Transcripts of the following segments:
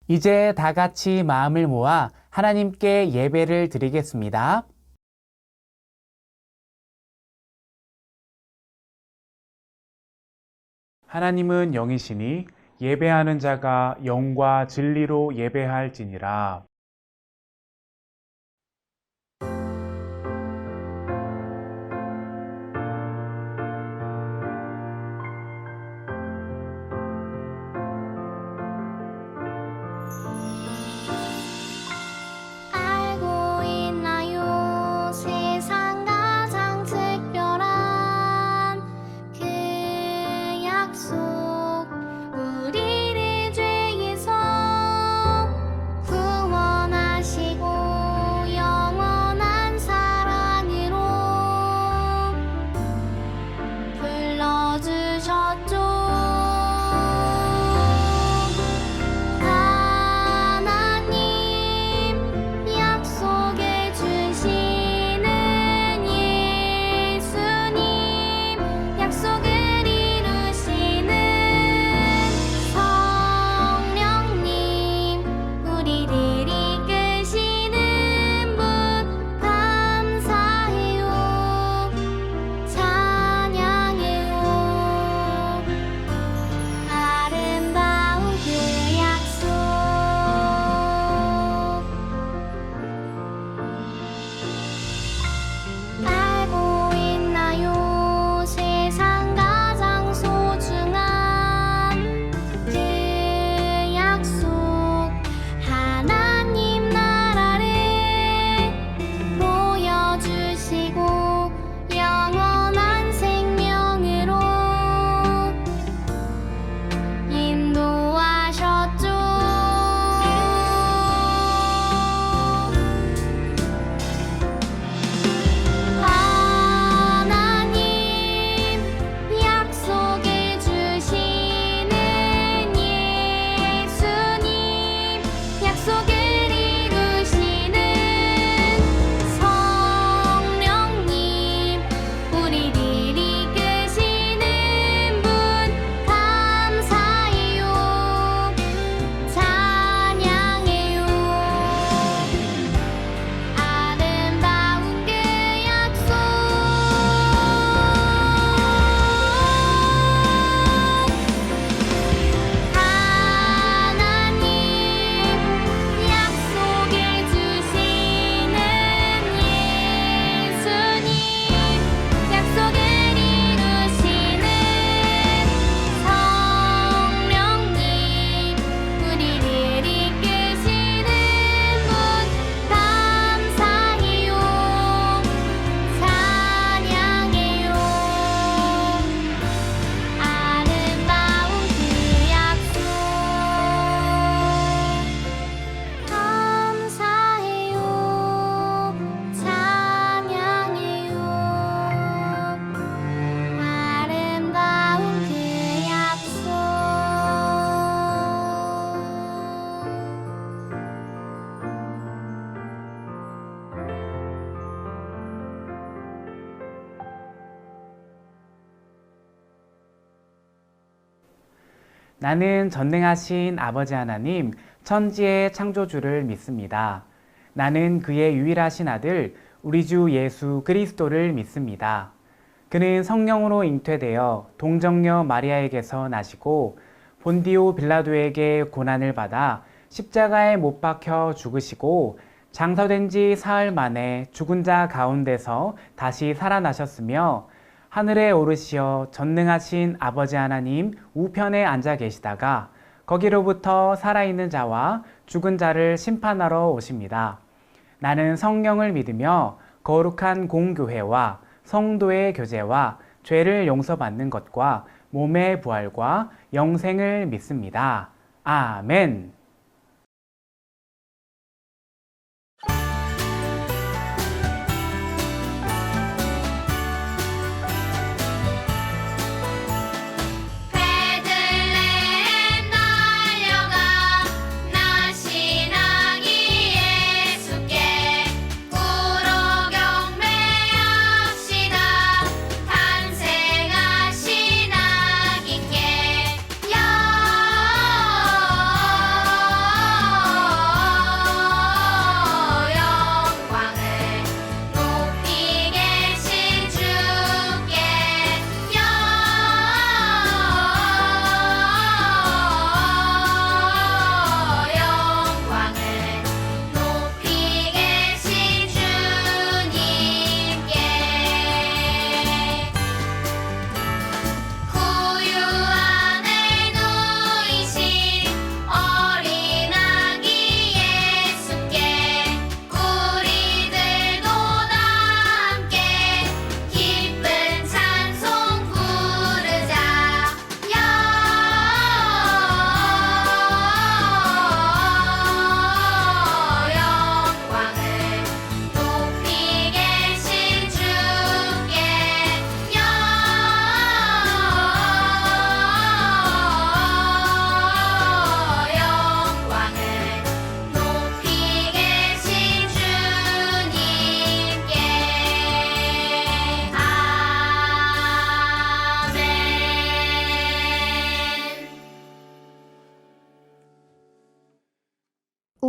이제 다 같이 마음을 모아 하나님께 예배를 드리겠습니다. 하나님은 영이시니 예배하는 자가 영과 진리로 예배할지니라. 알고 있나요? 세상 가장 특별한 그 약속, 우리를 죄에서 구원하시고 영원한 사랑으로 불러주셨죠. 알고 있나요? 세상 가장 소중한 그 약속, 하나님 나라를 보여주시고 영원한 생명으로 인도하셨죠. 하나님 약속해 주시는 예수님, 약속을 이루시는 성령님, 우리를 이끄시는 분 감사해요, 찬양해요. 아름다운 그 약속, 하나님 약속해 주시는 예수님, 약속을 이루시는 성령님, 우리를 이끄시는 분 감사해요, 찬양해요. 아름다운 그 약속, 감사해요, 찬양해요. 아름다운 그 약속. 나는 전능하신 아버지 하나님, 천지의 창조주를 믿습니다. 나는 그의 유일하신 아들, 우리 주 예수 그리스도를 믿습니다. 그는 성령으로 잉태되어 동정녀 마리아에게서 나시고 본디오 빌라도에게 고난을 받아 십자가에 못 박혀 죽으시고 장사된 지 사흘 만에 죽은 자 가운데서 다시 살아나셨으며 하늘에 오르시어 전능하신 아버지 하나님 우편에 앉아 계시다가 거기로부터 살아있는 자와 죽은 자를 심판하러 오십니다. 나는 성령을 믿으며 거룩한 공교회와 성도의 교제와 죄를 용서받는 것과 몸의 부활과 영생을 믿습니다. 아멘. 베들레헴 달려가 나신 아기 예수께 구로 경배합시다. 탄생하신 아기께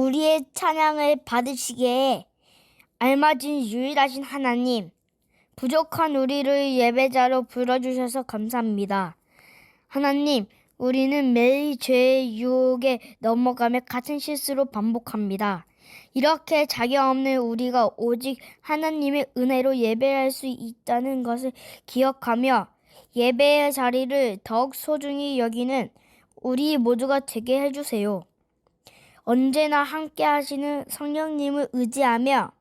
우리의 찬양을 받으시기에 알맞은 유일하신 하나님, 부족한 우리를 예배자로 불러주셔서 감사합니다. 하나님, 우리는 매일 죄의 유혹에 넘어가며 같은 실수로 반복합니다. 이렇게 자격 없는 우리가 오직 하나님의 은혜로 예배할 수 있다는 것을 기억하며 예배의 자리를 더욱 소중히 여기는 우리 모두가 되게 해주세요. 언제나 함께 하시는 성령님을 의지하며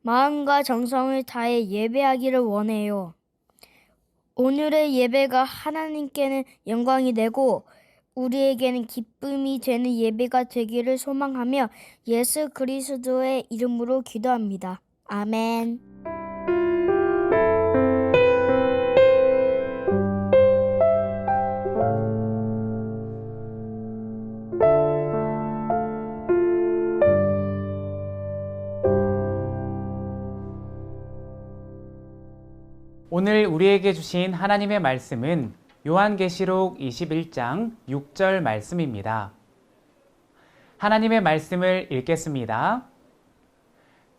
마음과 정성을 다해 예배하기를 원해요. 오늘의 예배가 하나님께는 영광이 되고 우리에게는 기쁨이 되는 예배가 되기를 소망하며 예수 그리스도의 이름으로 기도합니다. 아멘. 오늘 우리에게 주신 하나님의 말씀은 요한계시록 21장 6절 말씀입니다. 하나님의 말씀을 읽겠습니다.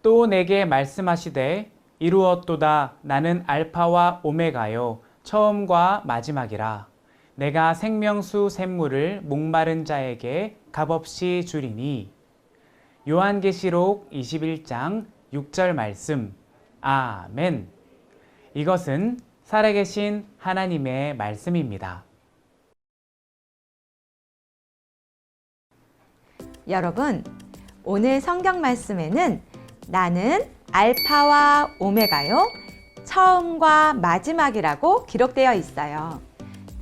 또 내게 말씀하시되 이루었도다. 나는 알파와 오메가요 처음과 마지막이라. 내가 생명수 샘물을 목마른 자에게 값없이 주리니. 요한계시록 21장 6절 말씀. 아멘. 이것은 살아계신 하나님의 말씀입니다. 여러분, 오늘 성경 말씀에는 나는 알파와 오메가요, 처음과 마지막이라고 기록되어 있어요.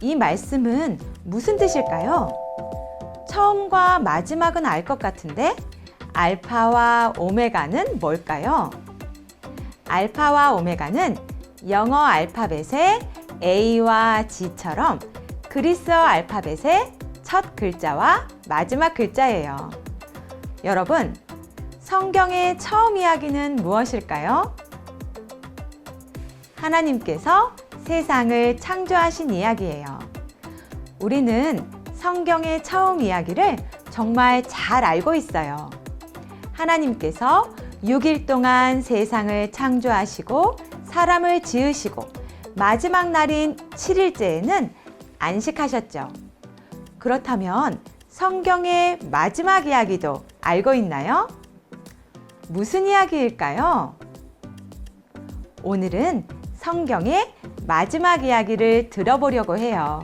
이 말씀은 무슨 뜻일까요? 처음과 마지막은 알 것 같은데 알파와 오메가는 뭘까요? 알파와 오메가는 영어 알파벳의 A와 G처럼 그리스어 알파벳의 첫 글자와 마지막 글자예요. 여러분, 성경의 처음 이야기는 무엇일까요? 하나님께서 세상을 창조하신 이야기예요. 우리는 성경의 처음 이야기를 정말 잘 알고 있어요. 하나님께서 6일 동안 세상을 창조하시고 사람을 지으시고 마지막 날인 7일째에는 안식하셨죠. 그렇다면 성경의 마지막 이야기도 알고 있나요? 무슨 이야기일까요? 오늘은 성경의 마지막 이야기를 들어보려고 해요.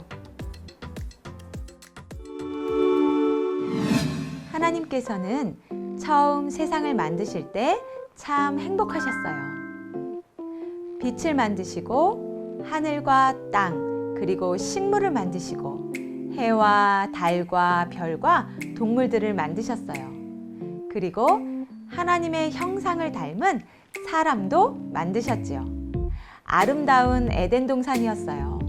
하나님께서는 처음 세상을 만드실 때 참 행복하셨어요. 빛을 만드시고 하늘과 땅 그리고 식물을 만드시고 해와 달과 별과 동물들을 만드셨어요. 그리고 하나님의 형상을 닮은 사람도 만드셨지요. 아름다운 에덴 동산이었어요.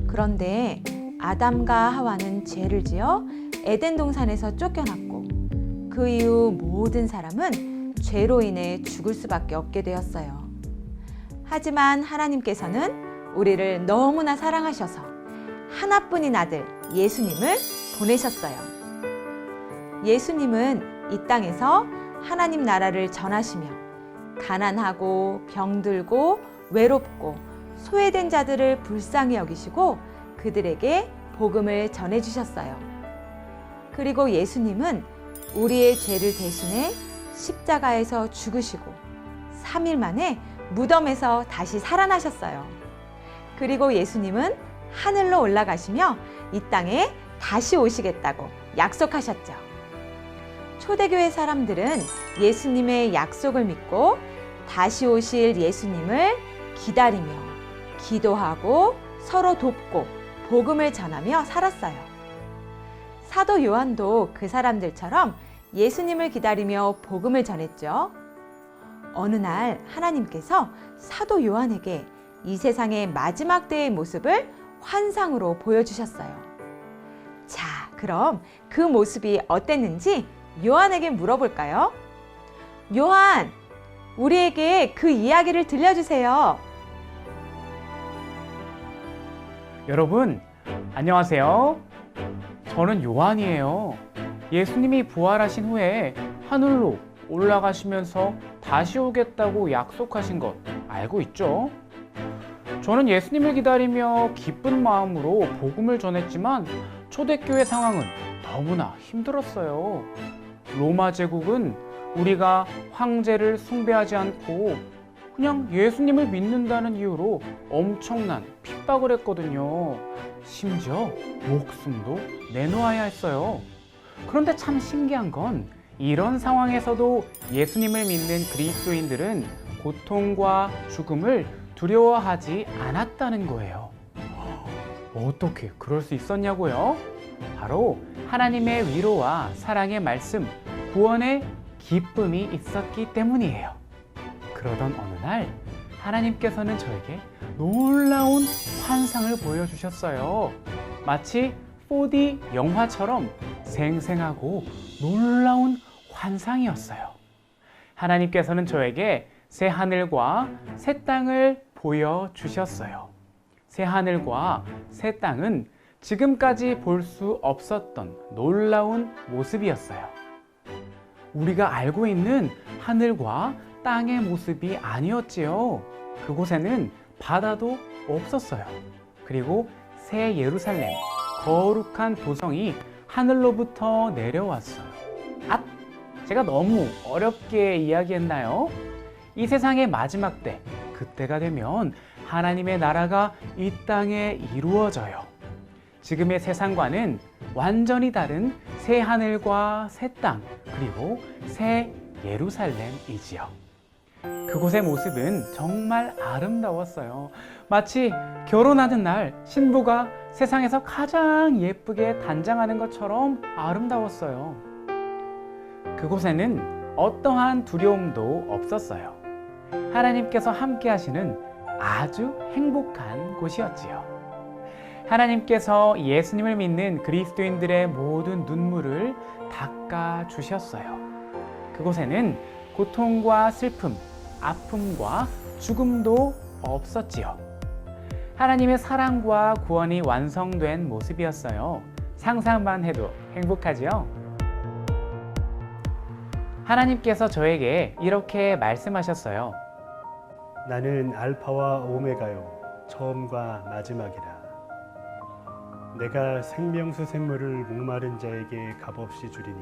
그런데 아담과 하와는 죄를 지어 에덴 동산에서 쫓겨났고 그 이후 모든 사람은 죄로 인해 죽을 수밖에 없게 되었어요. 하지만 하나님께서는 우리를 너무나 사랑하셔서 하나뿐인 아들 예수님을 보내셨어요. 예수님은 이 땅에서 하나님 나라를 전하시며 가난하고 병들고 외롭고 소외된 자들을 불쌍히 여기시고 그들에게 복음을 전해주셨어요. 그리고 예수님은 우리의 죄를 대신해 십자가에서 죽으시고 3일 만에 무덤에서 다시 살아나셨어요. 그리고 예수님은 하늘로 올라가시며 이 땅에 다시 오시겠다고 약속하셨죠. 초대교회 사람들은 예수님의 약속을 믿고 다시 오실 예수님을 기다리며 기도하고 서로 돕고 복음을 전하며 살았어요. 사도 요한도 그 사람들처럼 예수님을 기다리며 복음을 전했죠. 어느 날 하나님께서 사도 요한에게 이 세상의 마지막 때의 모습을 환상으로 보여주셨어요. 자, 그럼 그 모습이 어땠는지 요한에게 물어볼까요? 요한, 우리에게 그 이야기를 들려주세요. 여러분, 안녕하세요. 저는 요한이에요. 예수님이 부활하신 후에 하늘로 올라가시면서 다시 오겠다고 약속하신 것 알고 있죠? 저는 예수님을 기다리며 기쁜 마음으로 복음을 전했지만 초대교회 상황은 너무나 힘들었어요. 로마 제국은 우리가 황제를 숭배하지 않고 그냥 예수님을 믿는다는 이유로 엄청난 핍박을 했거든요. 심지어 목숨도 내놓아야 했어요. 그런데 참 신기한 건 이런 상황에서도 예수님을 믿는 그리스도인들은 고통과 죽음을 두려워하지 않았다는 거예요. 어떻게 그럴 수 있었냐고요? 바로 하나님의 위로와 사랑의 말씀, 구원의 기쁨이 있었기 때문이에요. 그러던 어느 날 하나님께서는 저에게 놀라운 환상을 보여주셨어요. 마치 4D 영화처럼 생생하고 놀라운 환상이었어요. 하나님께서는 저에게 새 하늘과 새 땅을 보여주셨어요. 새 하늘과 새 땅은 지금까지 볼 수 없었던 놀라운 모습이었어요. 우리가 알고 있는 하늘과 땅의 모습이 아니었지요. 그곳에는 바다도 없었어요. 그리고 새 예루살렘, 거룩한 도성이 하늘로부터 내려왔어요. 아, 제가 너무 어렵게 이야기했나요? 이 세상의 마지막 때, 그때가 되면 하나님의 나라가 이 땅에 이루어져요. 지금의 세상과는 완전히 다른 새 하늘과 새 땅, 그리고 새 예루살렘이지요. 그곳의 모습은 정말 아름다웠어요. 마치 결혼하는 날 신부가 세상에서 가장 예쁘게 단장하는 것처럼 아름다웠어요. 그곳에는 어떠한 두려움도 없었어요. 하나님께서 함께 하시는 아주 행복한 곳이었지요. 하나님께서 예수님을 믿는 그리스도인들의 모든 눈물을 닦아 주셨어요. 그곳에는 고통과 슬픔, 아픔과 죽음도 없었지요. 하나님의 사랑과 구원이 완성된 모습이었어요. 상상만 해도 행복하지요? 하나님께서 저에게 이렇게 말씀하셨어요. 나는 알파와 오메가요, 처음과 마지막이라. 내가 생명수 샘물을 목마른 자에게 값없이 주리니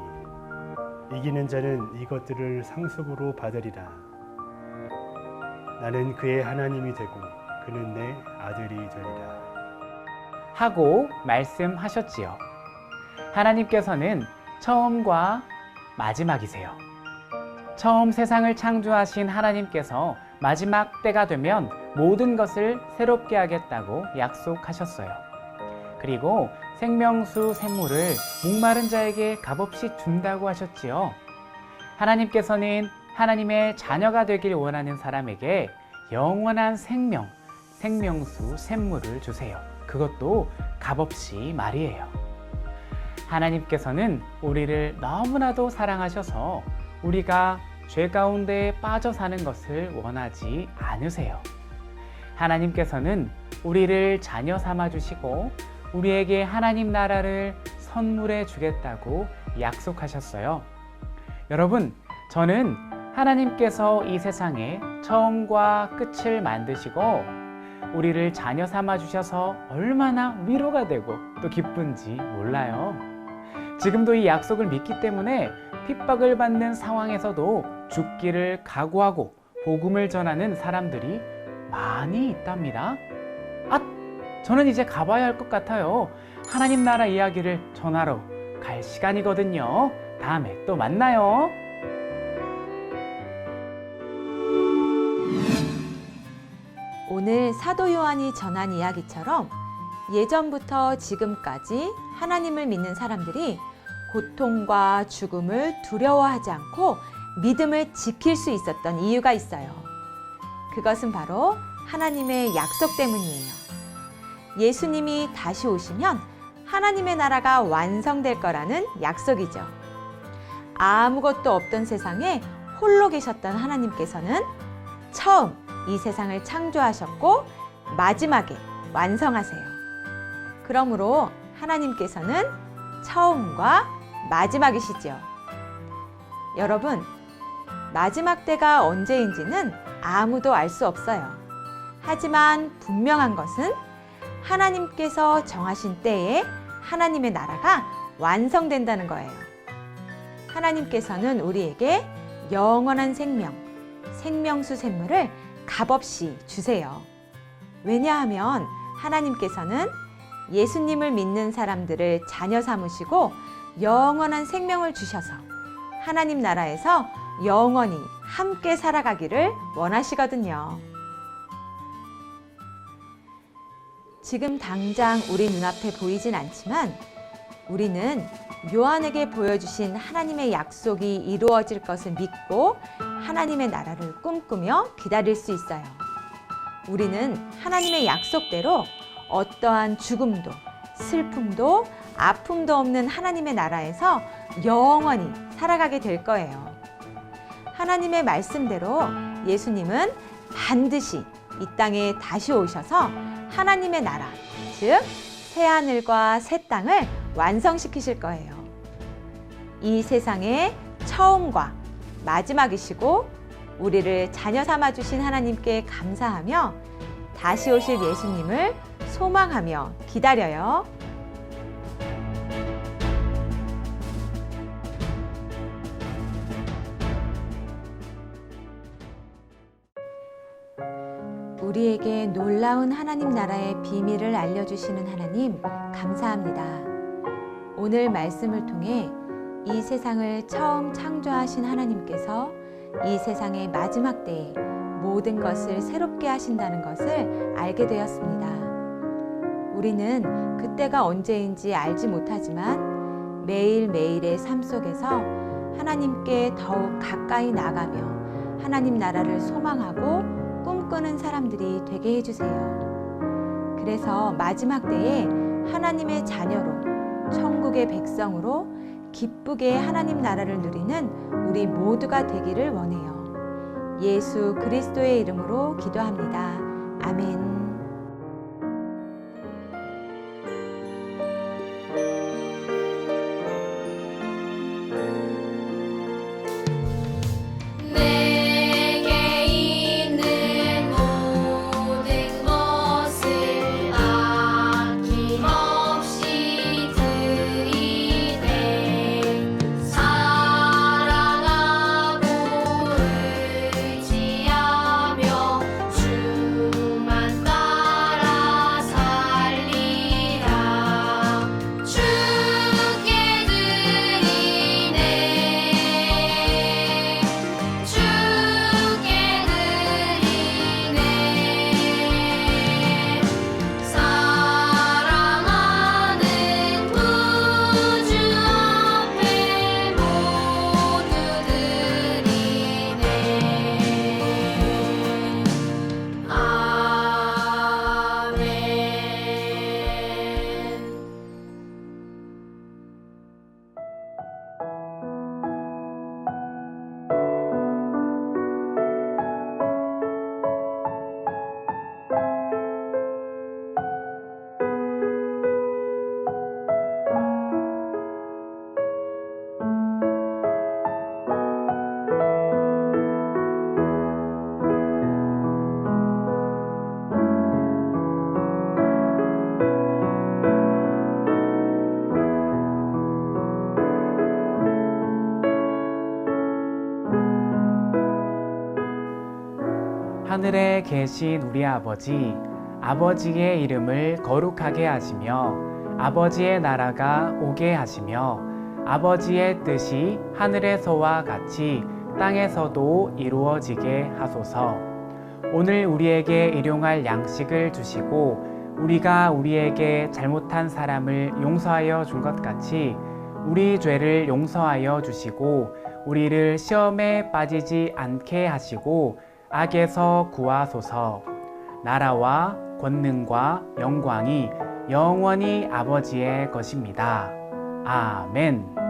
이기는 자는 이것들을 상속으로 받으리라. 나는 그의 하나님이 되고 그는 내 아들이 되리라. 하고 말씀하셨지요. 하나님께서는 처음과 마지막이세요. 처음 세상을 창조하신 하나님께서 마지막 때가 되면 모든 것을 새롭게 하겠다고 약속하셨어요. 그리고 생명수 샘물을 목마른 자에게 값없이 준다고 하셨지요. 하나님께서는 하나님의 자녀가 되길 원하는 사람에게 영원한 생명수 샘물을 주세요. 그것도 값없이 말이에요. 하나님께서는 우리를 너무나도 사랑하셔서 우리가 죄 가운데 빠져 사는 것을 원하지 않으세요. 하나님께서는 우리를 자녀 삼아 주시고 우리에게 하나님 나라를 선물해 주겠다고 약속하셨어요. 여러분, 저는 하나님께서 이 세상에 처음과 끝을 만드시고 우리를 자녀 삼아 주셔서 얼마나 위로가 되고 또 기쁜지 몰라요. 지금도 이 약속을 믿기 때문에 핍박을 받는 상황에서도 죽기를 각오하고 복음을 전하는 사람들이 많이 있답니다. 저는 이제 가봐야 할 것 같아요. 하나님 나라 이야기를 전하러 갈 시간이거든요. 다음에 또 만나요. 오늘 사도 요한이 전한 이야기처럼 예전부터 지금까지 하나님을 믿는 사람들이 고통과 죽음을 두려워하지 않고 믿음을 지킬 수 있었던 이유가 있어요. 그것은 바로 하나님의 약속 때문이에요. 예수님이 다시 오시면 하나님의 나라가 완성될 거라는 약속이죠. 아무것도 없던 세상에 홀로 계셨던 하나님께서는 처음 이 세상을 창조하셨고 마지막에 완성하세요. 그러므로 하나님께서는 처음과 마지막이시죠. 여러분, 마지막 때가 언제인지는 아무도 알 수 없어요. 하지만 분명한 것은 하나님께서 정하신 때에 하나님의 나라가 완성된다는 거예요. 하나님께서는 우리에게 영원한 생명, 생명수 샘물을 값없이 주세요. 왜냐하면 하나님께서는 예수님을 믿는 사람들을 자녀 삼으시고 영원한 생명을 주셔서 하나님 나라에서 영원히 함께 살아가기를 원하시거든요. 지금 당장 우리 눈앞에 보이진 않지만 우리는 요한에게 보여주신 하나님의 약속이 이루어질 것을 믿고 하나님의 나라를 꿈꾸며 기다릴 수 있어요. 우리는 하나님의 약속대로 어떠한 죽음도, 슬픔도, 아픔도 없는 하나님의 나라에서 영원히 살아가게 될 거예요. 하나님의 말씀대로 예수님은 반드시 이 땅에 다시 오셔서 하나님의 나라, 즉 새하늘과 새 땅을 완성시키실 거예요. 이 세상의 처음과 마지막이시고 우리를 자녀 삼아 주신 하나님께 감사하며 다시 오실 예수님을 소망하며 기다려요. 우리에게 놀라운 하나님 나라의 비밀을 알려주시는 하나님, 감사합니다. 오늘 말씀을 통해 이 세상을 처음 창조하신 하나님께서 이 세상의 마지막 때에 모든 것을 새롭게 하신다는 것을 알게 되었습니다. 우리는 그때가 언제인지 알지 못하지만 매일매일의 삶 속에서 하나님께 더욱 가까이 나가며 하나님 나라를 소망하고 꿈꾸는 사람들이 되게 해주세요. 그래서 마지막 때에 하나님의 자녀로, 천국의 백성으로 기쁘게 하나님 나라를 누리는 우리 모두가 되기를 원해요. 예수 그리스도의 이름으로 기도합니다. 아멘. 내게 있는 모든 것을 아낌없이 드리네. 사랑하고 의지하며 주만 따라 살리라. 주께 드리네. 주께 드리네. 사랑하는 구주 앞에 모두 드리네. 아멘. 하늘에 계신 우리 아버지, 아버지의 이름을 거룩하게 하시며 아버지의 나라가 오게 하시며 아버지의 뜻이 하늘에서와 같이 땅에서도 이루어지게 하소서. 오늘 우리에게 일용할 양식을 주시고 우리가 우리에게 잘못한 사람을 용서하여 준 것 같이 우리 죄를 용서하여 주시고 우리를 시험에 빠지지 않게 하시고 악에서 구하소서. 나라와 권능과 영광이 영원히 아버지의 것입니다. 아멘.